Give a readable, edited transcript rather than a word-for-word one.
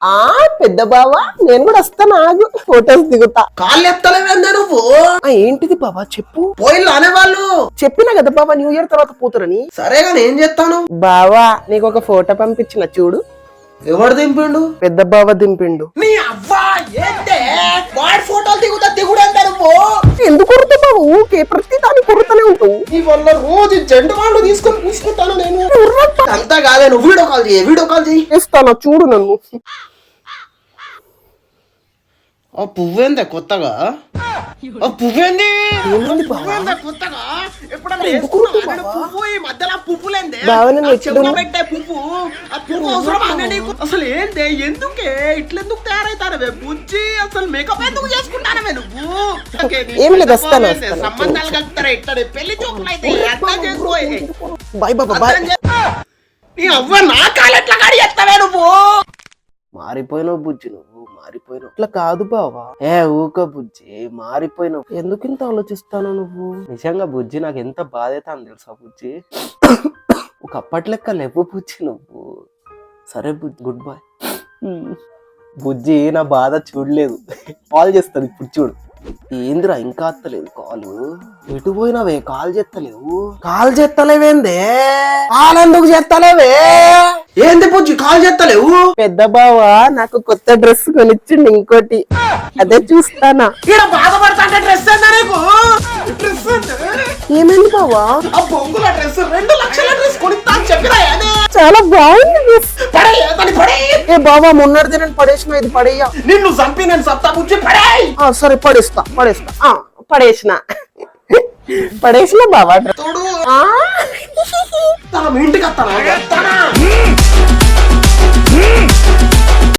ఆ పెద్ద బావా నేను కూడా వస్తాను, ఆగు ఫోటోస్ దిగుతా. కాళ్ళు ఎత్తలేవేందా నువ్వు? ఏంటిది బావా చెప్పు. పోయిల్లు అనేవాళ్ళు. చెప్పినా కదా బావా న్యూ ఇయర్ తర్వాత పోతారని. సరేగా నేను చేస్తాను. బావా నీకు ఒక ఫోటో పంపించిన చూడు. ఎవడు దింపిండు? పెద్ద బావ దింపిండు. నీ అవ్వా ఏంటే వాడి ఫోటోలు దిగుడు అంటే నువ్వు ఎందుకు కొడతావు బాబు? ఊకే ప్రతి దాన్ని కొడుతూనే ఉంటావు. నీ వల్ల రోజు జెండు వాళ్ళు తీసుకొని పూసుకుంటాను నేను. అంతా కాదే, నువ్వు వీడియో కాల్ చేయి. ఇస్తాను చూడు నన్ను. ఆ పువ్వేందే కొత్తగా? ఆ పువ్వేంది కొత్తగా? పువ్వు ఈ మధ్యలో పువ్వులేందే పెట్టే పువ్వు. ఆ పువ్వు అవసరం నీకు అసలు ఏందే? ఎందుకే ఇట్లెందుకు తయారైతానవే బుజ్జి? అసలు మేకప్ ఎందుకు చేసుకుంటానవే నువ్వు? ఏం లేదు వస్తాను. సంబంధాలు కలుపుతారా ఇట్లా? పెళ్లి చూపులు అయితే అర్థం చేసుకో. బాయ్ బాబా బాయ్. నీ అవ్వ నా కాలెట్లా కాడి చేస్తావే నువ్వు? మారిపోయినావు బుజ్జి, నువ్వు మారిపోయినావు. ఇట్లా కాదు బావా. ఊక బుజ్జి మారిపోయినావు. ఎందుకు ఇంత ఆలోచిస్తాను నువ్వు? నిజంగా బుజ్జి నాకు ఎంత బాధ అయితే అని తెలుసా బుజ్జి. ఒక అప్పటి లెక్క లేవు బుజ్జి నువ్వు. సరే బుజ్జి గుడ్ బాయ్. బుజ్జి నా బాధ చూడలేదు, కాల్ చేస్తుంది ఇప్పుడు చూడు. ఏందిరా ఇంకా అత్తలేదు కాలు? ఎటు పోయినావే? కాల్ చేస్తలేవు. కాల్ చేస్తలేవేందే? కాల్ ఎందుకు చేస్తలేవే? ఏంది బుజ్జి కాల్ చేస్తలేవు? పెద్ద బావా నాకు కొత్త డ్రెస్ కొనిచ్చిండు ఇంకోటి, అదే చూస్తానా. బాధపడతా డ్రెస్ డ్రెస్ ఏమైంది బావా? ఆ బొంగుల డ్రెస్ 2 లక్షల డ్రెస్ కొనిస్తా అని చెప్పినా చాలా బాగుంది డ్రెస్. ఏ బావా మొన్నటిది నేను పడేసిన, ఇది పడేయ. నిన్ను చంపి నేను సత్తా బుజ్జి పడేయ్. సరే పడేస్తా. పడేసిన బావా. తోడు ఇంటికి వస్తానా?